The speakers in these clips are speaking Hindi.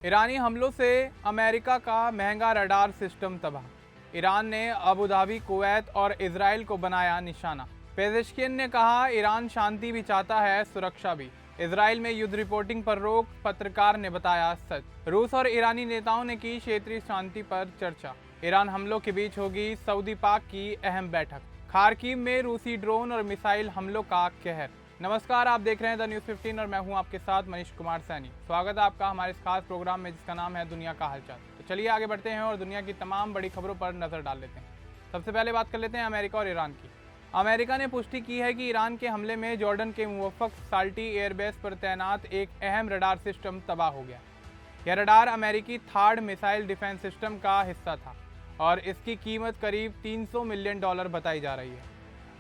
ईरानी हमलों से अमेरिका का महंगा रडार सिस्टम तबाह। ईरान ने अबू धाबी, कुवैत और इजराइल को बनाया निशाना। पेजेश्किन ने कहा, ईरान शांति भी चाहता है, सुरक्षा भी। इजराइल में युद्ध रिपोर्टिंग पर रोक, पत्रकार ने बताया सच। रूस और ईरानी नेताओं ने की क्षेत्रीय शांति पर चर्चा। ईरान हमलों के बीच होगी सऊदी पाक की अहम बैठक। खार्किव में रूसी ड्रोन और मिसाइल हमलों का कहर। नमस्कार, आप देख रहे हैं द न्यूज़ 15 और मैं हूं आपके साथ मनीष कुमार सैनी। स्वागत है आपका हमारे इस खास प्रोग्राम में जिसका नाम है दुनिया का हालचाल। तो चलिए आगे बढ़ते हैं और दुनिया की तमाम बड़ी खबरों पर नजर डाल लेते हैं। सबसे पहले बात कर लेते हैं अमेरिका और ईरान की। अमेरिका ने पुष्टि की है कि ईरान के हमले में जॉर्डन के मुवफ़्फ़क़ साल्टी एयरबेस पर तैनात एक अहम रडार सिस्टम तबाह हो गया। यह रडार अमेरिकी थार्ड मिसाइल डिफेंस सिस्टम का हिस्सा था और इसकी कीमत करीब $300 मिलियन बताई जा रही है।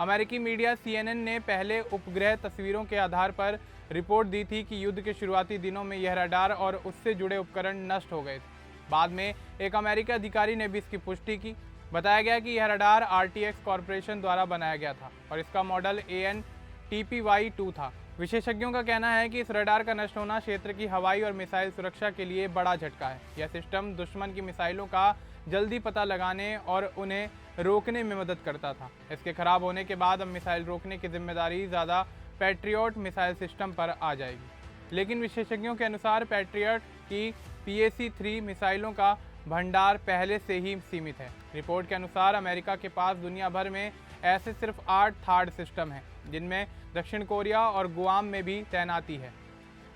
अमेरिकी मीडिया CNN ने पहले उपग्रह तस्वीरों के आधार पर रिपोर्ट दी थी कि युद्ध के शुरुआती दिनों में यह रडार और उससे जुड़े उपकरण नष्ट हो गए थे। बाद में एक अमेरिकी अधिकारी ने भी इसकी पुष्टि की। बताया गया कि यह रडार RTX कॉरपोरेशन द्वारा बनाया गया था और इसका मॉडल AN/TPY-2 था। विशेषज्ञों का कहना है कि इस रडार का नष्ट होना क्षेत्र की हवाई और मिसाइल सुरक्षा के लिए बड़ा झटका है। यह सिस्टम दुश्मन की मिसाइलों का जल्दी पता लगाने और उन्हें रोकने में मदद करता था। इसके खराब होने के बाद अब मिसाइल रोकने की जिम्मेदारी ज़्यादा पैट्रियट मिसाइल सिस्टम पर आ जाएगी। लेकिन विशेषज्ञों के अनुसार पैट्रियट की PAC-3 मिसाइलों का भंडार पहले से ही सीमित है। रिपोर्ट के अनुसार अमेरिका के पास दुनिया भर में ऐसे सिर्फ 8 थार्ड सिस्टम हैं, जिनमें दक्षिण कोरिया और गुआम में भी तैनाती है।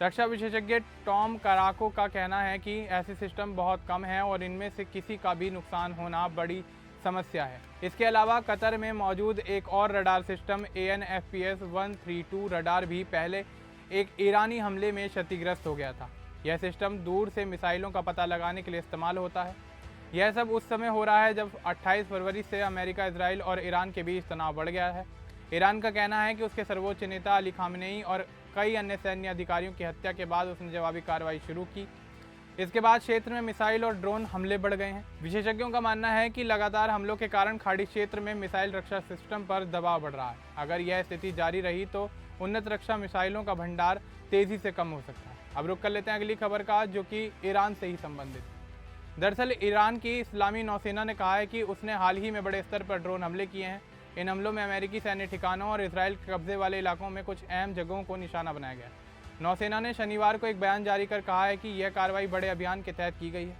रक्षा विशेषज्ञ टॉम कराको का कहना है कि ऐसे सिस्टम बहुत कम हैं और इनमें से किसी का भी नुकसान होना बड़ी समस्या है। इसके अलावा कतर में मौजूद एक और रडार सिस्टम AN/FPS-132 रडार भी पहले एक ईरानी हमले में क्षतिग्रस्त हो गया था। यह सिस्टम दूर से मिसाइलों का पता लगाने के लिए इस्तेमाल होता है। यह सब उस समय हो रहा है जब 28 फरवरी से अमेरिका, इजराइल और ईरान के बीच तनाव बढ़ गया है। ईरान का कहना है कि उसके सर्वोच्च नेता अली खामेनेई और कई अन्य सैन्य अधिकारियों की हत्या के बाद उसने जवाबी कार्रवाई शुरू की। इसके बाद क्षेत्र में मिसाइल और ड्रोन हमले बढ़ गए हैं। विशेषज्ञों का मानना है कि लगातार हमलों के कारण खाड़ी क्षेत्र में मिसाइल रक्षा सिस्टम पर दबाव बढ़ रहा है। अगर यह स्थिति जारी रही तो उन्नत रक्षा मिसाइलों का भंडार तेजी से कम हो सकता है। अब रुक कर लेते हैं अगली खबर का, जो कि ईरान से ही संबंधित। दरअसल ईरान की इस्लामी नौसेना ने कहा है कि उसने हाल ही में बड़े स्तर पर ड्रोन हमले किए हैं। इन हमलों में अमेरिकी सैन्य ठिकानों और इसराइल के कब्जे वाले इलाकों में कुछ अहम जगहों को निशाना बनाया गया है। नौसेना ने शनिवार को एक बयान जारी कर कहा है कि यह कार्रवाई बड़े अभियान के तहत की गई है।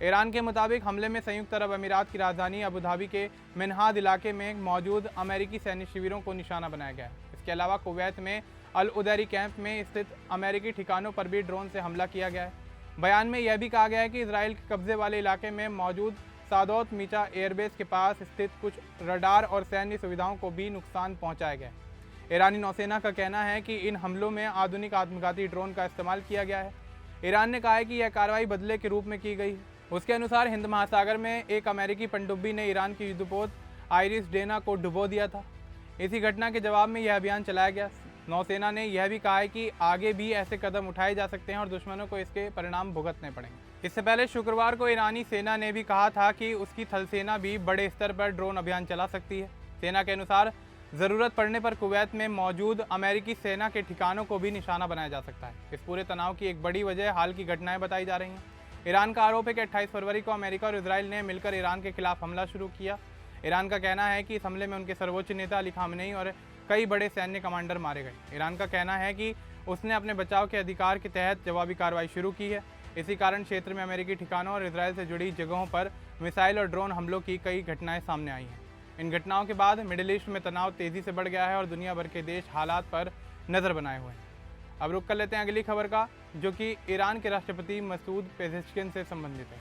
ईरान के मुताबिक हमले में संयुक्त अरब अमीरात की राजधानी अबू धाबी के मिनहाद इलाके में मौजूद अमेरिकी सैन्य शिविरों को निशाना बनाया गया है। इसके अलावा कुवैत में अल उदैरी कैंप में स्थित अमेरिकी ठिकानों पर भी ड्रोन से हमला किया गया है। बयान में यह भी कहा गया है कि इसराइल के कब्जे वाले इलाके में मौजूद सादौत मीचा एयरबेस के पास स्थित कुछ रडार और सैन्य सुविधाओं को भी नुकसान पहुंचाया गया है। ईरानी नौसेना का कहना है कि इन हमलों में आधुनिक आत्मघाती ड्रोन का इस्तेमाल किया गया है। ईरान ने कहा है कि यह कार्रवाई बदले के रूप में की गई है। उसके अनुसार हिंद महासागर में एक अमेरिकी पनडुब्बी ने ईरान की युद्धपोत आइरिस डेना को डुबो दिया था। इसी घटना के जवाब में यह अभियान चलाया गया। नौसेना ने यह भी कहा है कि आगे भी ऐसे कदम उठाए जा सकते हैं और दुश्मनों को इसके परिणाम भुगतने पड़ेंगे। इससे पहले शुक्रवार को ईरानी सेना ने भी कहा था कि उसकी थल सेना भी बड़े स्तर पर ड्रोन अभियान चला सकती है। सेना के अनुसार ज़रूरत पड़ने पर कुवैत में मौजूद अमेरिकी सेना के ठिकानों को भी निशाना बनाया जा सकता है। इस पूरे तनाव की एक बड़ी वजह हाल की घटनाएं बताई जा रही हैं। ईरान का आरोप है कि 28 फरवरी को अमेरिका और इजराइल ने मिलकर ईरान के खिलाफ हमला शुरू किया। ईरान का कहना है कि इस हमले में उनके सर्वोच्च नेता अली खामेनेई और कई बड़े सैन्य कमांडर मारे गए। ईरान का कहना है कि उसने अपने बचाव के अधिकार के तहत जवाबी कार्रवाई शुरू की है। इसी कारण क्षेत्र में अमेरिकी ठिकानों और इजराइल से जुड़ी जगहों पर मिसाइल और ड्रोन हमलों की कई घटनाएं सामने आई हैं। इन घटनाओं के बाद मिडिल ईस्ट में तनाव तेज़ी से बढ़ गया है और दुनिया भर के देश हालात पर नज़र बनाए हुए हैं। अब रुक कर लेते हैं अगली खबर का, जो कि ईरान के राष्ट्रपति मसूद पेजेश्किन से संबंधित है।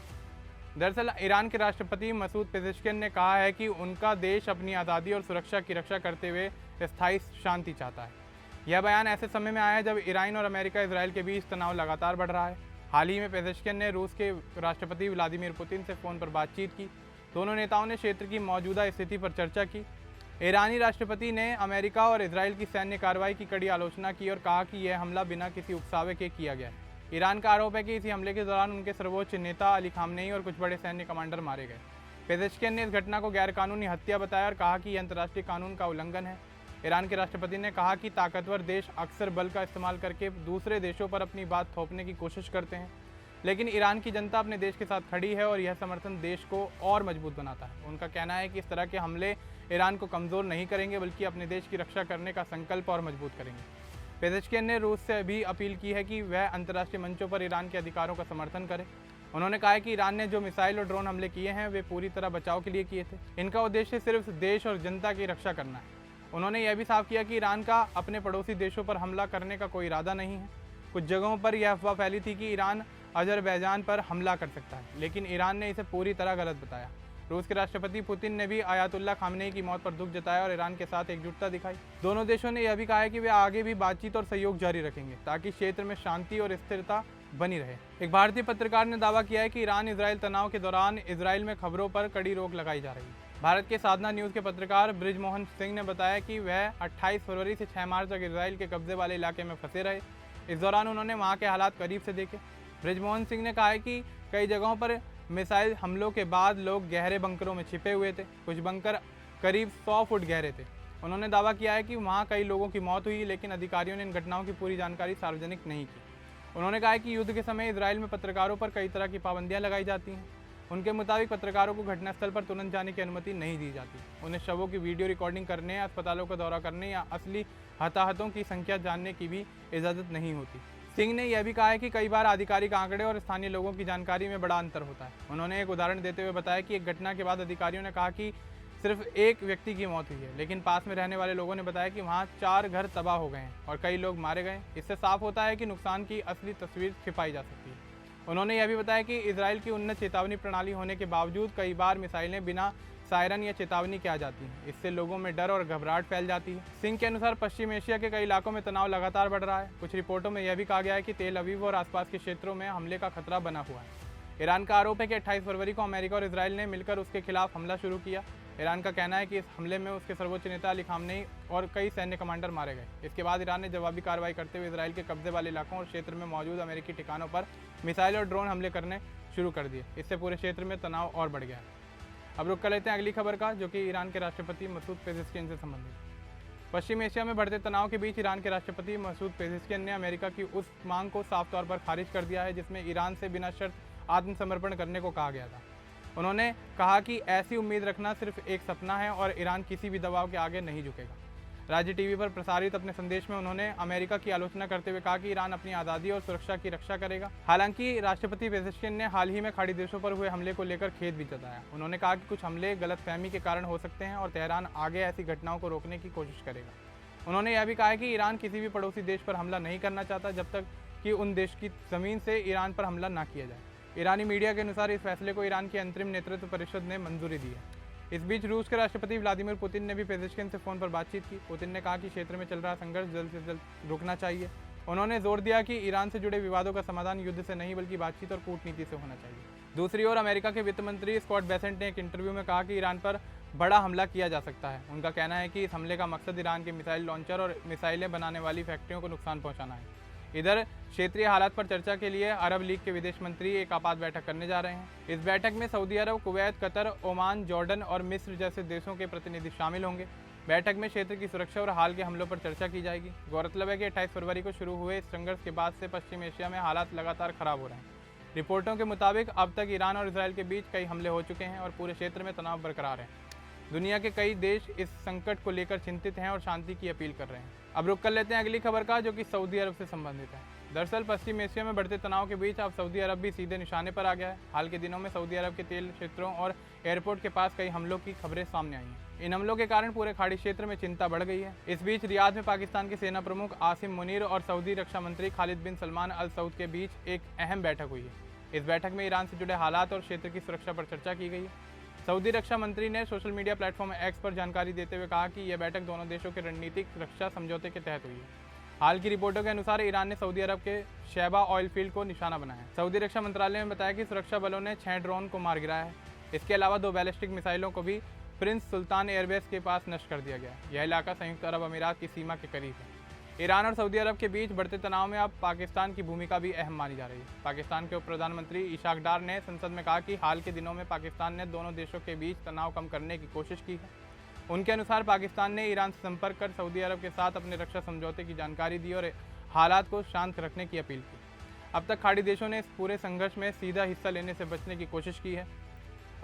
दरअसल ईरान के राष्ट्रपति मसूद पेजेश्किन ने कहा है कि उनका देश अपनी आज़ादी और सुरक्षा की रक्षा करते हुए स्थायी शांति चाहता है। यह बयान ऐसे समय में आया है जब ईरान और अमेरिका, इजराइल के बीच तनाव लगातार बढ़ रहा है। हाल ही में पेजेश्किन ने रूस के राष्ट्रपति व्लादिमीर पुतिन से फ़ोन पर बातचीत की। दोनों नेताओं ने क्षेत्र की मौजूदा स्थिति पर चर्चा की। ईरानी राष्ट्रपति ने अमेरिका और इजराइल की सैन्य कार्रवाई की कड़ी आलोचना की और कहा कि यह हमला बिना किसी उकसावे के किया गया है। ईरान का आरोप है कि इसी हमले के दौरान उनके सर्वोच्च नेता अली खामेनेई और कुछ बड़े सैन्य कमांडर मारे गए। पेजेश्किन ने इस घटना को गैरकानूनी हत्या बताया और कहा कि यह अंतर्राष्ट्रीय कानून का उल्लंघन है। ईरान के राष्ट्रपति ने कहा कि ताकतवर देश अक्सर बल का इस्तेमाल करके दूसरे देशों पर अपनी बात थोपने की कोशिश करते हैं। लेकिन ईरान की जनता अपने देश के साथ खड़ी है और यह समर्थन देश को और मजबूत बनाता है। उनका कहना है कि इस तरह के हमले ईरान को कमज़ोर नहीं करेंगे बल्कि अपने देश की रक्षा करने का संकल्प और मजबूत करेंगे। पेजेश्कियन ने रूस से भी अपील की है कि वह अंतर्राष्ट्रीय मंचों पर ईरान के अधिकारों का समर्थन करे। उन्होंने कहा है कि ईरान ने जो मिसाइल और ड्रोन हमले किए हैं वे पूरी तरह बचाव के लिए किए थे। इनका उद्देश्य सिर्फ देश और जनता की रक्षा करना है। उन्होंने यह भी साफ किया कि ईरान का अपने पड़ोसी देशों पर हमला करने का कोई इरादा नहीं है। कुछ जगहों पर यह अफवाह फैली थी कि ईरान अजरबैजान पर हमला कर सकता है, लेकिन ईरान ने इसे पूरी तरह गलत बताया। रूस के राष्ट्रपति पुतिन ने भी आयतुल्लाह खामनेई की मौत पर दुख जताया और ईरान के साथ एकजुटता दिखाई। दोनों देशों ने यह भी कहा है कि वे आगे भी बातचीत और सहयोग जारी रखेंगे ताकि क्षेत्र में शांति और स्थिरता बनी रहे। एक भारतीय पत्रकार ने दावा किया है कि ईरान इजराइल तनाव के दौरान इजराइल में खबरों पर कड़ी रोक लगाई जा रही है। भारत के साधना न्यूज़ के पत्रकार ब्रिजमोहन सिंह ने बताया कि वह 28 फरवरी से 6 मार्च तक इजराइल के कब्जे वाले इलाके में फंसे रहे। इस दौरान उन्होंने वहाँ के हालात करीब से देखे। ब्रिजमोहन सिंह ने कहा है कि कई जगहों पर मिसाइल हमलों के बाद लोग गहरे बंकरों में छिपे हुए थे। कुछ बंकर करीब 100 फुट गहरे थे। उन्होंने दावा किया है कि वहाँ कई लोगों की मौत हुई, लेकिन अधिकारियों ने इन घटनाओं की पूरी जानकारी सार्वजनिक नहीं की। उन्होंने कहा कि युद्ध के समय इजराइल में पत्रकारों पर कई तरह की पाबंदियां लगाई जाती हैं। उनके मुताबिक पत्रकारों को घटनास्थल पर तुरंत जाने की अनुमति नहीं दी जाती। उन्हें शवों की वीडियो रिकॉर्डिंग करने, अस्पतालों का दौरा करने या असली हताहतों की संख्या जानने की भी इजाज़त नहीं होती। सिंह ने यह भी कहा है कि कई बार आधिकारिक आंकड़े और स्थानीय लोगों की जानकारी में बड़ा अंतर होता है। उन्होंने एक उदाहरण देते हुए बताया कि एक घटना के बाद अधिकारियों ने कहा कि सिर्फ एक व्यक्ति की मौत हुई है, लेकिन पास में रहने वाले लोगों ने बताया कि वहाँ 4 घर तबाह हो गए हैं और कई लोग मारे गए। इससे साफ होता है कि नुकसान की असली तस्वीर छिपाई जा सकती है। उन्होंने यह भी बताया कि इजराइल की उन्नत चेतावनी प्रणाली होने के बावजूद कई बार मिसाइलें बिना सायरन या चेतावनी के आ जाती हैं। इससे लोगों में डर और घबराहट फैल जाती है। सिंह के अनुसार पश्चिम एशिया के कई इलाकों में तनाव लगातार बढ़ रहा है। कुछ रिपोर्टों में यह भी कहा गया है कि तेल अवीव और आसपास के क्षेत्रों में हमले का खतरा बना हुआ है। ईरान का आरोप है कि 28 फरवरी को अमेरिका और इजराइल ने मिलकर उसके खिलाफ हमला शुरू किया। ईरान का कहना है कि इस हमले में उसके सर्वोच्च नेता अली खामनेई और कई सैन्य कमांडर मारे गए। इसके बाद ईरान ने जवाबी कार्रवाई करते हुए इजराइल के कब्जे वाले इलाकों और क्षेत्र में मौजूद अमेरिकी ठिकानों पर मिसाइल और ड्रोन हमले करने शुरू कर दिए। इससे पूरे क्षेत्र में तनाव और बढ़ गया। अब रुक कर लेते हैं अगली खबर का, जो कि ईरान के राष्ट्रपति मसूद पेजेश्कियन से संबंधित। पश्चिम एशिया में बढ़ते तनाव के बीच ईरान के राष्ट्रपति मसूद पेजेश्कियन ने अमेरिका की उस मांग को साफ तौर पर खारिज कर दिया है जिसमें ईरान से बिना शर्त आत्मसमर्पण करने को कहा गया था। उन्होंने कहा कि ऐसी उम्मीद रखना सिर्फ एक सपना है और ईरान किसी भी दबाव के आगे नहीं झुकेगा। राज्य टीवी पर प्रसारित अपने संदेश में उन्होंने अमेरिका की आलोचना करते हुए कहा कि ईरान अपनी आज़ादी और सुरक्षा की रक्षा करेगा। हालांकि राष्ट्रपति पेजेश्कियन ने हाल ही में खाड़ी देशों पर हुए हमले को लेकर खेद भी जताया। उन्होंने कहा कि कुछ हमले गलतफहमी के कारण हो सकते हैं और तेहरान आगे ऐसी घटनाओं को रोकने की कोशिश करेगा। उन्होंने यह भी कहा कि ईरान किसी भी पड़ोसी देश पर हमला नहीं करना चाहता जब तक कि उन देश की ज़मीन से ईरान पर हमला ना किया जाए। ईरानी मीडिया के अनुसार इस फैसले को ईरान की अंतरिम नेतृत्व परिषद ने मंजूरी दी है। इस बीच रूस के राष्ट्रपति व्लादिमीर पुतिन ने भी पेजेश्कियन से फ़ोन पर बातचीत की। पुतिन ने कहा कि क्षेत्र में चल रहा संघर्ष जल्द से जल्द रुकना चाहिए। उन्होंने जोर दिया कि ईरान से जुड़े विवादों का समाधान युद्ध से नहीं बल्कि बातचीत और कूटनीति से होना चाहिए। दूसरी ओर अमेरिका के वित्त मंत्री स्कॉट बेसेंट ने एक इंटरव्यू में कहा कि ईरान पर बड़ा हमला किया जा सकता है। उनका कहना है कि इस हमले का मकसद ईरान के मिसाइल लॉन्चर और मिसाइलें बनाने वाली फैक्ट्रियों को नुकसान पहुँचाना है। इधर क्षेत्रीय हालात पर चर्चा के लिए अरब लीग के विदेश मंत्री एक आपात बैठक करने जा रहे हैं। इस बैठक में सऊदी अरब, कुवैत, कतर, ओमान, जॉर्डन और मिस्र जैसे देशों के प्रतिनिधि शामिल होंगे। बैठक में क्षेत्र की सुरक्षा और हाल के हमलों पर चर्चा की जाएगी। गौरतलब है कि 28 फरवरी को शुरू हुए इस संघर्ष के बाद से पश्चिम एशिया में हालात लगातार खराब हो रहे हैं। रिपोर्टों के मुताबिक अब तक ईरान और इजराइल के बीच कई हमले हो चुके हैं और पूरे क्षेत्र में तनाव बरकरार है। दुनिया के कई देश इस संकट को लेकर चिंतित हैं और शांति की अपील कर रहे हैं। अब रुक कर लेते हैं अगली खबर का, जो कि सऊदी अरब से संबंधित है। दरअसल पश्चिम एशिया में बढ़ते तनाव के बीच अब सऊदी अरब भी सीधे निशाने पर आ गया है। हाल के दिनों में सऊदी अरब के तेल क्षेत्रों और एयरपोर्ट के पास कई हमलों की खबरें सामने आई हैं। इन हमलों के कारण पूरे खाड़ी क्षेत्र में चिंता बढ़ गई है। इस बीच रियाद में पाकिस्तान के सेना प्रमुख आसिम मुनीर और सऊदी रक्षा मंत्री खालिद बिन सलमान अल सऊद के बीच एक अहम बैठक हुई है। इस बैठक में ईरान से जुड़े हालात और क्षेत्र की सुरक्षा पर चर्चा की गई है। सऊदी रक्षा मंत्री ने सोशल मीडिया प्लेटफॉर्म एक्स पर जानकारी देते हुए कहा कि यह बैठक दोनों देशों के रणनीतिक रक्षा समझौते के तहत हुई है। हाल की रिपोर्टों के अनुसार ईरान ने सऊदी अरब के शैबा ऑयल फील्ड को निशाना बनाया। सऊदी रक्षा मंत्रालय ने बताया कि सुरक्षा बलों ने 6 ड्रोन को मार गिराया है। इसके अलावा 2 बैलिस्टिक मिसाइलों को भी प्रिंस सुल्तान एयरबेस के पास नष्ट कर दिया गया। यह इलाका संयुक्त अरब अमीरात की सीमा के करीब है। ईरान और सऊदी अरब के बीच बढ़ते तनाव में अब पाकिस्तान की भूमिका भी अहम मानी जा रही है। पाकिस्तान के उप प्रधानमंत्री इशाक डार ने संसद में कहा कि हाल के दिनों में पाकिस्तान ने दोनों देशों के बीच तनाव कम करने की कोशिश की है। उनके अनुसार पाकिस्तान ने ईरान से संपर्क कर सऊदी अरब के साथ अपने रक्षा समझौते की जानकारी दी और हालात को शांत रखने की अपील की। अब तक खाड़ी देशों ने इस पूरे संघर्ष में सीधा हिस्सा लेने से बचने की कोशिश की है।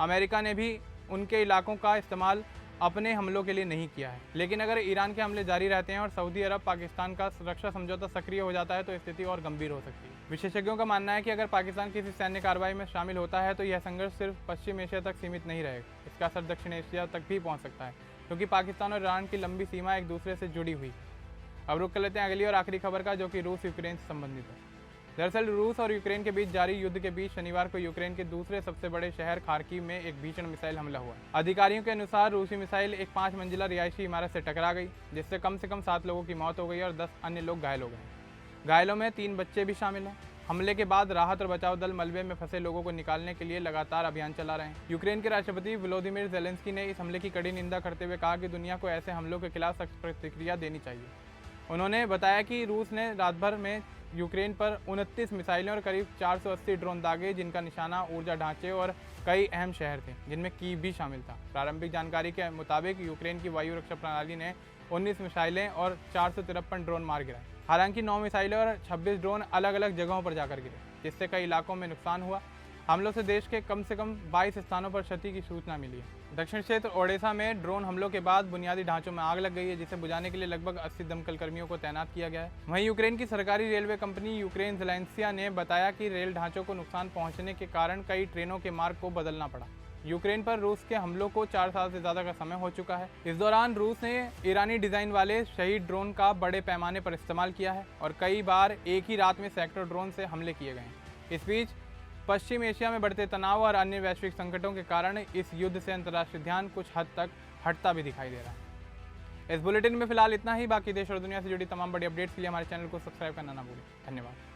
अमेरिका ने भी उनके इलाकों का इस्तेमाल अपने हमलों के लिए नहीं किया है। लेकिन अगर ईरान के हमले जारी रहते हैं और सऊदी अरब पाकिस्तान का सुरक्षा समझौता सक्रिय हो जाता है तो स्थिति और गंभीर हो सकती है। विशेषज्ञों का मानना है कि अगर पाकिस्तान किसी सैन्य कार्रवाई में शामिल होता है तो यह संघर्ष सिर्फ पश्चिम एशिया तक सीमित नहीं रहेगा, इसका असर दक्षिण एशिया तक भी पहुँच सकता है, क्योंकि पाकिस्तान और ईरान की लंबी सीमा एक दूसरे से जुड़ी हुई है। अब रुक कर लेते हैं अगली और आखिरी खबर का, जो कि रूस यूक्रेन से संबंधित है। दरअसल रूस और यूक्रेन के बीच जारी युद्ध के बीच शनिवार को यूक्रेन के दूसरे सबसे बड़े शहर खार्किव में एक भीषण मिसाइल हमला हुआ। अधिकारियों के अनुसार रूसी मिसाइल एक 5 मंजिला रिहायशी इमारत से टकरा गई, जिससे कम से कम 7 लोगों की मौत हो गई और 10 अन्य लोग घायल हो गए। घायलों में 3 बच्चे भी शामिल हैं। हमले के बाद राहत और बचाव दल मलबे में फंसे लोगों को निकालने के लिए लगातार अभियान चला रहे हैं। यूक्रेन के राष्ट्रपति वोलोदिमीर ज़ेलेंस्की ने इस हमले की कड़ी निंदा करते हुए कहा कि दुनिया को ऐसे हमलों के खिलाफ सख्त प्रतिक्रिया देनी चाहिए। उन्होंने बताया कि रूस ने रात भर में यूक्रेन पर 29 मिसाइलें और करीब 480 ड्रोन दागे, जिनका निशाना ऊर्जा ढांचे और कई अहम शहर थे, जिनमें कीव भी शामिल था। प्रारंभिक जानकारी के मुताबिक यूक्रेन की वायु रक्षा प्रणाली ने 19 मिसाइलें और 453 ड्रोन मार गिराए। हालांकि 9 मिसाइलें और 26 ड्रोन अलग अलग जगहों पर जाकर गिरे, जिससे कई इलाकों में नुकसान हुआ। हमलों से देश के कम से कम 22 स्थानों पर क्षति की सूचना मिली है। दक्षिण क्षेत्र ओडिशा में ड्रोन हमलों के बाद बुनियादी ढांचों में आग लग गई है, जिसे बुझाने के लिए लगभग 80 दमकल कर्मियों को तैनात किया गया है। वहीं यूक्रेन की सरकारी रेलवे कंपनी यूक्रेन ज़ेलेंसिया ने बताया कि रेल ढांचों को नुकसान पहुंचने के कारण कई ट्रेनों के मार्ग को बदलना पड़ा। यूक्रेन पर रूस के हमलों को 4 साल से ज़्यादा का समय हो चुका है। इस दौरान रूस ने ईरानी डिज़ाइन वाले शहीद ड्रोन का बड़े पैमाने पर इस्तेमाल किया है और कई बार एक ही रात में सैकड़ों ड्रोन से हमले किए गए हैं। इस बीच पश्चिम एशिया में बढ़ते तनाव और अन्य वैश्विक संकटों के कारण इस युद्ध से अंतर्राष्ट्रीय ध्यान कुछ हद तक हटता भी दिखाई दे रहा है। इस बुलेटिन में फिलहाल इतना ही। बाकी देश और दुनिया से जुड़ी तमाम बड़ी अपडेट्स के लिए हमारे चैनल को सब्सक्राइब करना ना भूलें। धन्यवाद।